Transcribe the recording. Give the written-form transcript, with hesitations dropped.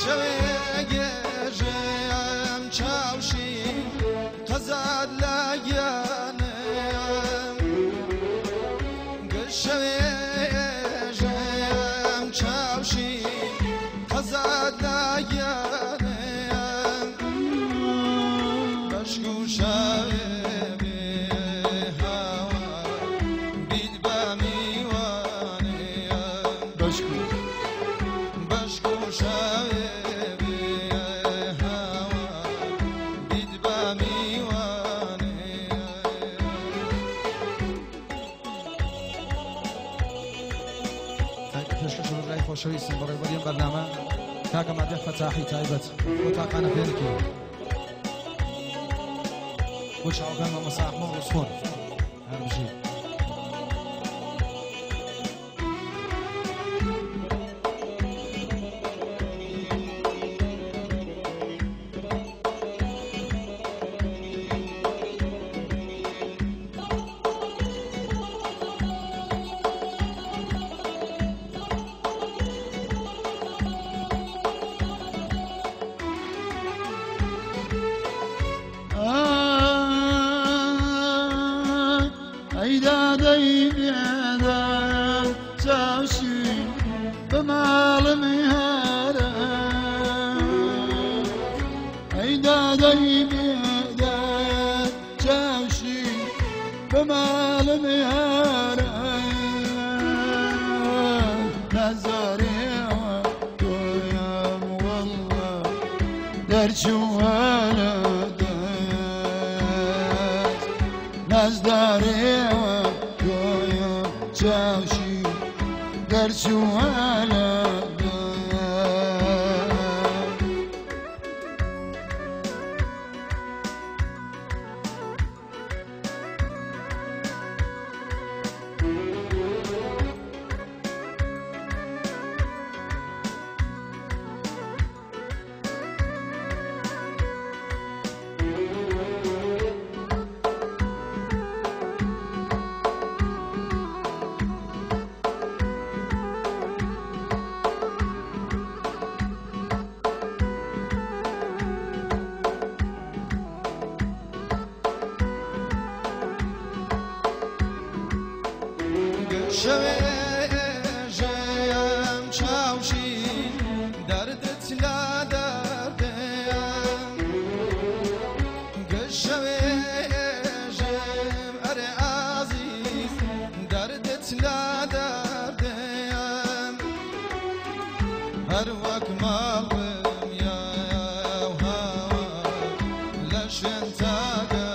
شوێژێم چاوشی قەزاد لاگیانم شوێژێم چاوشی قەزاد لاگیانم بەشک و شاوێ بێ هاوا بیت بە میوانەیەم بەشک و شاوێ خوشویستم برای بودیم برنامه کاکا مادر فتاحی تایبت و تاقانه فێرکی بۆ چاوەکانمان مەساحمە و ڕسخۆن هەربژی دادي بيدا تاشي بمال مهارة اي دادي بيدا تاشي بمال مهارة نزاري ويام والله درشو هلا نزداري چاوشی گرچو علا شوێژێم چاوشی دەردت لا دەردەیەم شوێژێم ئەرێ ئازیز دەردت لا دەردەیەم هەر وەک ماڵم یاو هاوا لە شوێن تاگەدەیەم